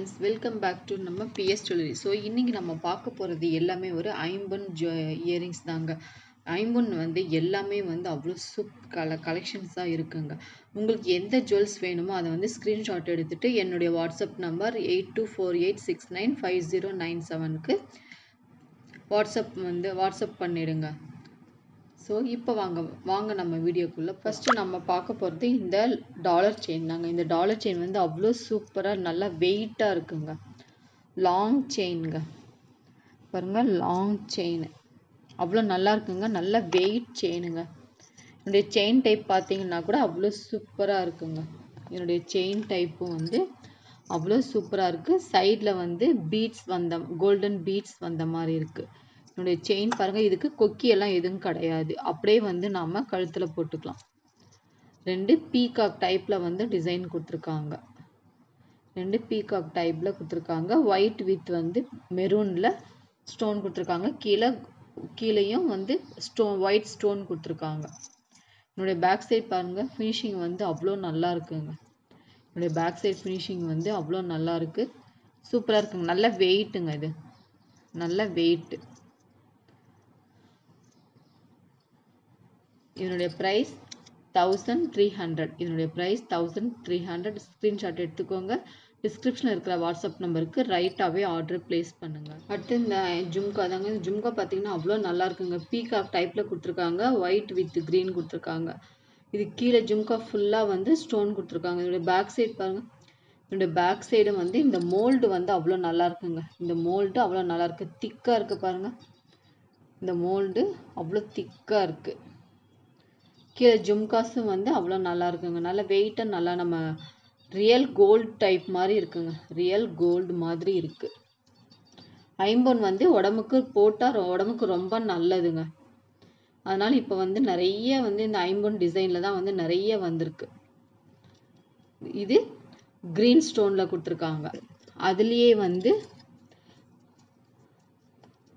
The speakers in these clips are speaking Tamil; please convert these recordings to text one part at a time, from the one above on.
ஃப்ரெண்ட்ஸ், வெல்கம் பேக் டு நம்ம பிஎஸ் ஜுவல்லரி. ஸோ இன்றைக்கி நம்ம பார்க்க போகிறது எல்லாமே ஒரு ஐம்பொன் இயரிங்ஸ் தாங்க. ஐம்பொன் எல்லாமே அவ்வளோ கலெக்ஷன்ஸாக இருக்குங்க. உங்களுக்கு எந்த ஜுவல்ஸ் வேணுமோ அதை ஸ்க்ரீன்ஷாட் எடுத்துகிட்டு என்னுடைய வாட்ஸ்அப் நம்பர் 8248695097க்கு வாட்ஸ்அப் பண்ணிடுங்க. ஸோ இப்போ வாங்க நம்ம வீடியோக்குள்ளே. ஃபஸ்ட்டு நம்ம பார்க்க போகிறது இந்த டாலர் செயின் தாங்க. இந்த டாலர் செயின் அவ்வளோ சூப்பராக நல்லா வெயிட்டாக இருக்குங்க. லாங் செயினுங்க, பாருங்கள், லாங் செயின் அவ்வளோ நல்லா இருக்குங்க. நல்ல வெயிட் செயினுங்க. என்னுடைய செயின் டைப் பார்த்தீங்கன்னா கூட அவ்வளோ சூப்பராக இருக்குங்க. என்னுடைய செயின் டைப்பும் அவ்வளோ சூப்பராக இருக்குது. சைடில் பீட்ஸ் கோல்டன் பீட்ஸ் வந்த மாதிரி இருக்குது. என்னுடைய செயின் பாருங்கள், இதுக்கு கொக்கியெல்லாம் எதுவும் கிடையாது. அப்படியே நாம் கழுத்தில் போட்டுக்கலாம். 2 பீகாக் டைப்பில் டிசைன் கொடுத்துருக்காங்க. 2 பீகாக் டைப்பில் கொடுத்துருக்காங்க. ஒயிட் வித் மெரூனில் ஸ்டோன் கொடுத்துருக்காங்க. கீழேயும் ஒயிட் ஸ்டோன் கொடுத்துருக்காங்க. என்னுடைய பேக் சைட் பாருங்கள், ஃபினிஷிங் அவ்வளோ நல்லா இருக்குங்க. என்னுடைய பேக் சைட் ஃபினிஷிங் அவ்வளோ நல்லா இருக்குது. சூப்பராக இருக்குங்க. நல்ல வெயிட்டுங்க. இது நல்ல வெயிட்டு. இதனுடைய ப்ரைஸ் 1300. இதனுடைய ப்ரைஸ் 1300. ஸ்க்ரீன்ஷாட் எடுத்துக்கோங்க. டிஸ்கிரிப்ஷனில் இருக்கிற வாட்ஸ்அப் நம்பருக்கு ரைட்டாகவே ஆர்டர் ப்ளேஸ் பண்ணுங்கள். அடுத்து இந்த ஜும்கா தாங்க. இந்த ஜும்கா பார்த்தீங்கன்னா அவ்வளோ நல்லா இருக்குங்க. பீகாக் டைப்பில் கொடுத்துருக்காங்க. ஒயிட் வித் க்ரீன் கொடுத்துருக்காங்க. இது கீழே ஜும்கா ஃபுல்லாக ஸ்டோன் கொடுத்துருக்காங்க. இதனுடைய பேக் சைடு பாருங்கள். என்னுடைய பேக் சைடு இந்த மோல்டு அவ்வளோ நல்லா இருக்குங்க. இந்த மோல்டு அவ்வளோ நல்லா இருக்குது. திக்காக இருக்குது பாருங்கள். இந்த மோல்டு அவ்வளோ திக்காக இருக்குது. கீழே ஜும்காஸும் அவ்வளோ நல்லா இருக்குங்க. நல்ல வெயிட்டாக நல்லா நம்ம ரியல் கோல்டு டைப் மாதிரி இருக்குங்க. ரியல் கோல்டு மாதிரி இருக்குது. ஐம்பொன் உடம்புக்கு போட்டால் உடம்புக்கு ரொம்ப நல்லதுங்க. அதனால் இப்போ நிறைய இந்த ஐம்பொன் டிசைனில் தான் நிறைய வந்திருக்கு. இது க்ரீன் ஸ்டோனில் கொடுத்துருக்காங்க. அதுலேயே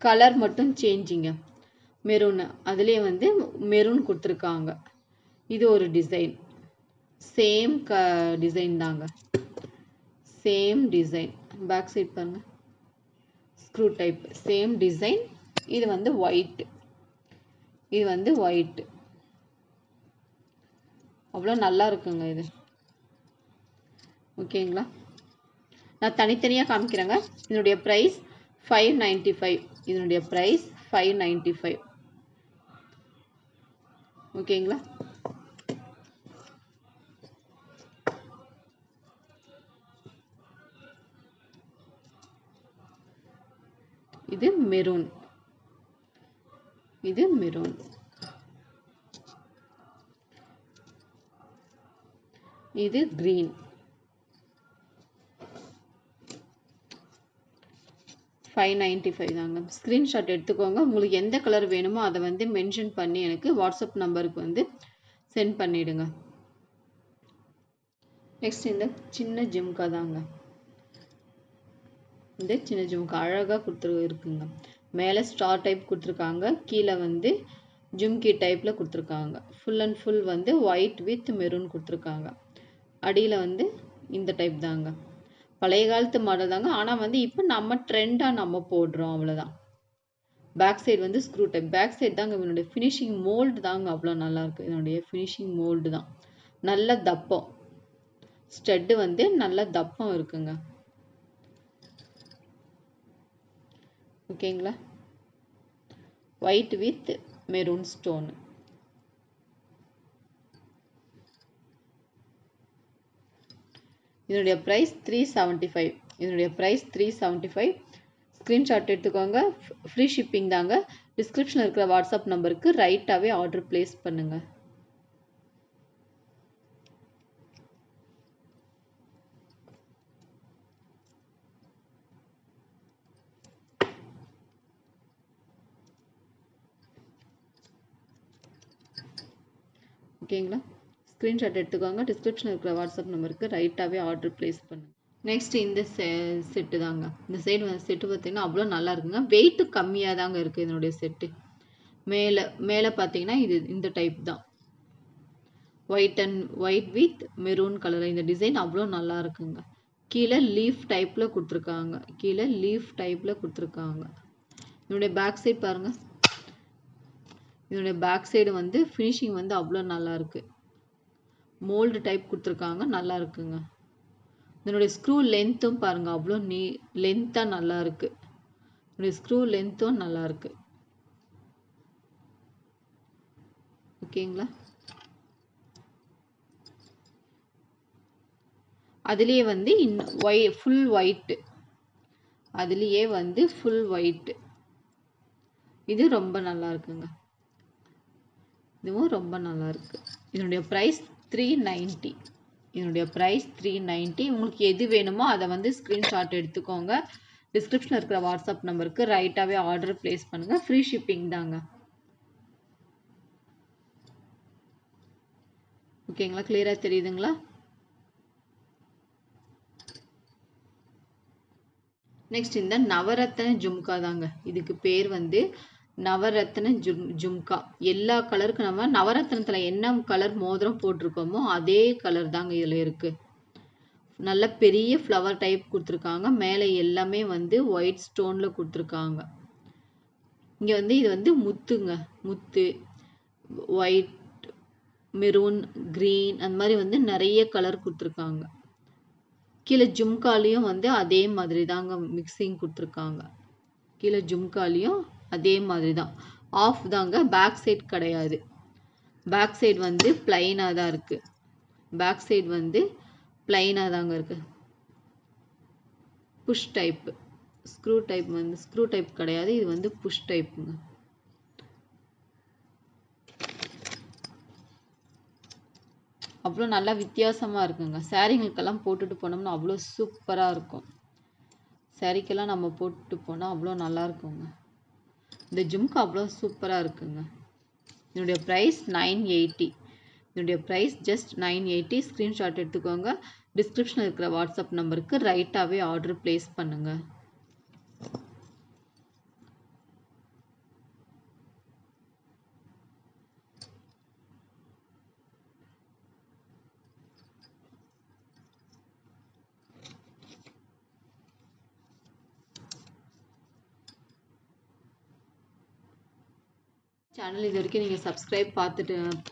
கலர் மட்டும் சேஞ்சிங்க. மெரூன், அதுலேயே மெரூன் கொடுத்துருக்காங்க. இது ஒரு டிசைன். சேம் டிசைன் தாங்க. Same design. பேக் சைட் பாருங்க, ஸ்க்ரூ டைப். Same design. இது ஒயிட். இது ஒயிட். அவ்வளோ நல்லா இருக்குங்க. இது ஓகேங்களா? நான் தனித்தனியாக காமிக்கிறேங்க. இதனுடைய ப்ரைஸ் 595. இதனுடைய ப்ரைஸ் 595. ஓகேங்களா? இது மெரூன். இது மெரூன். இது கிரீன். 595 தாங்க. ஸ்க்ரீன்ஷாட் எடுத்துக்கோங்க. உங்களுக்கு எந்த கலர் வேணுமோ அதை மென்ஷன் பண்ணி எனக்கு வாட்ஸ்அப் நம்பருக்கு சென்ட் பண்ணிவிடுங்க. நெக்ஸ்ட் இந்த சின்ன ஜிம்கா தாங்க. இந்த சின்ன ஜிம்கா அழகாக இருக்குங்க. மேலே ஸ்டார் டைப் கொடுத்துருக்காங்க. கீழே ஜும்கி டைப்பில் கொடுத்துருக்காங்க. Full and full white with maroon கொடுத்துருக்காங்க. அடியில் இந்த டைப் தாங்க. பழைய காலத்து மாடல் தாங்க. ஆனால் இப்போ நம்ம ட்ரெண்டாக நம்ம போடுறோம், அவ்வளோதான். Back side screw type. Back side தாங்க. என்னுடைய ஃபினிஷிங் மோல்டு தாங்க அவ்வளோ நல்லாயிருக்கு. என்னுடைய ஃபினிஷிங் மோல்டு தான். நல்ல தப்பம். ஸ்டெட்டு நல்ல தப்பம் இருக்குங்க. ஓகேங்களா? White with maroon stone. இதனுடைய ப்ரைஸ் 375. இதனுடைய ப்ரைஸ் 375. ஸ்க்ரீன்ஷாட் எடுத்துக்கோங்க. ஃப்ரீ ஷிப்பிங் தாங்க. டிஸ்கிரிப்ஷனில் இருக்கிற வாட்ஸ்அப் நம்பருக்கு ரைட்டாகவே ஆர்டர் ப்ளேஸ் பண்ணுங்கள். ஓகேங்களா? ஸ்க்ரீன்ஷாட் எடுத்துக்கோங்க. டிஸ்கிரிப்ஷனில் இருக்கிற வாட்ஸ்அப் நம்பருக்கு ரைட்டாகவே ஆர்டர் ப்ளேஸ் பண்ணுங்கள். நெக்ஸ்ட் இந்த செட்டு தாங்க. இந்த செட்டு பார்த்தீங்கன்னா அவ்வளோ நல்லா இருக்குங்க. வெயிட்டு கம்மியாக தாங்க இருக்குது இதனுடைய செட்டு. மேலே பார்த்தீங்கன்னா இது இந்த டைப் தான். White with maroon colour. இந்த டிசைன் அவ்வளோ நல்லா இருக்குங்க. கீழே லீஃப் டைப்பில் கொடுத்துருக்காங்க. இதனுடைய பேக் சைடு பாருங்க. இதனுடைய பேக் சைடு வந்து ஃபினிஷிங் வந்து அவ்வளோ நல்லா இருக்கு. மோல்டு டைப் கொடுத்துருக்காங்க, நல்லா இருக்குங்க. இதனுடைய ஸ்க்ரூ லென்த்தும் பாருங்க, அவ்வளோ லென்த்தாக நல்லா இருக்கு. இதனுடைய ஸ்க்ரூ லென்த்தும் நல்லா இருக்கு. ஓகேங்களா? அதுலேயே வந்து ஃபுல் ஒயிட், அதுலேயே வந்து ஃபுல் ஒயிட். இது ரொம்ப நல்லா இருக்குங்க. இதுவும் ரொம்ப நல்லா இருக்கு. இதனுடைய ப்ரைஸ் 390. இதனுடைய ப்ரைஸ் 390. உங்களுக்கு எது வேணுமோ அதை வந்து ஸ்க்ரீன்ஷாட் எடுத்துக்கோங்க. டிஸ்கிரிப்ஷனில் இருக்கிற வாட்ஸ்அப் நம்பருக்கு ரைட்டாகவே ஆர்டர் ப்ளேஸ் பண்ணுங்கள். ஃப்ரீ ஷிப்பிங் தாங்க. ஓகேங்களா? கிளியராக தெரியுதுங்களா? நெக்ஸ்ட் இந்த நவரத்ன ஜும்கா தாங்க. இதுக்கு பேர் வந்து நவரத்ன ஜும்கா. எல்லா கலருக்கு நம்ம நவரத்னத்தில் என்ன கலர் மோதிரம் போட்டிருக்கோமோ அதே கலர் தாங்க இதில் இருக்கு. நல்ல பெரிய ஃப்ளவர் டைப் கொடுத்துருக்காங்க. மேலே எல்லாமே வந்து ஒயிட் ஸ்டோனில் கொடுத்துருக்காங்க. இங்கே வந்து இது வந்து முத்துங்க. முத்து, ஒயிட், மெரூன், க்ரீன், அந்த மாதிரி வந்து நிறைய கலர் கொடுத்துருக்காங்க. கீழே ஜும்காலையும் வந்து அதே மாதிரி தாங்க மிக்சிங் கொடுத்துருக்காங்க. கீழே ஜும்காலையும் அதே மாதிரி தான். ஆஃப் தாங்க, பேக் சைட் கிடையாது. பேக் சைடு வந்து பிளைனாக தான் இருக்குது. பேக் சைடு வந்து பிளைனாக தாங்க இருக்குது. Push type. ஸ்க்ரூ டைப் கிடையாது. இது வந்து புஷ் டைப்புங்க. அவ்வளோ நல்லா வித்தியாசமாக இருக்குங்க. சாரீங்களுக்கெல்லாம் போட்டுட்டு போனோம்னா அவ்வளோ சூப்பராக இருக்கும். சாரீக்கெல்லாம் நம்ம போட்டு போனால் அவ்வளோ நல்லா இருக்குங்க. இந்த ஜும்கா அவ்வளோ சூப்பராக இருக்குங்க. என்னுடைய ப்ரைஸ் 980. என்னுடைய ப்ரைஸ் ஜஸ்ட் 980. ஸ்க்ரீன்ஷாட் எடுத்துக்கோங்க. டிஸ்கிரிப்ஷனில் இருக்கிற வாட்ஸ்அப் நம்பருக்கு ரைட்டாகவே ஆர்டர் ப்ளேஸ் பண்ணுங்கள். சேனல் இது வரைக்கும் நீங்கள் சப்ஸ்கிரைப்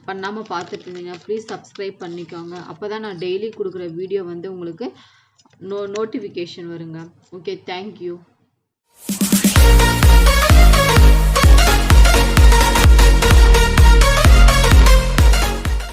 பண்ணாமல் பார்த்துட்டு இருந்தீங்க, ப்ளீஸ் சப்ஸ்கிரைப் பண்ணிக்கோங்க. அப்போ தான் நான் டெய்லி கொடுக்குற வீடியோ வந்து உங்களுக்கு நோட்டிஃபிகேஷன் வருங்க. Okay, thank you.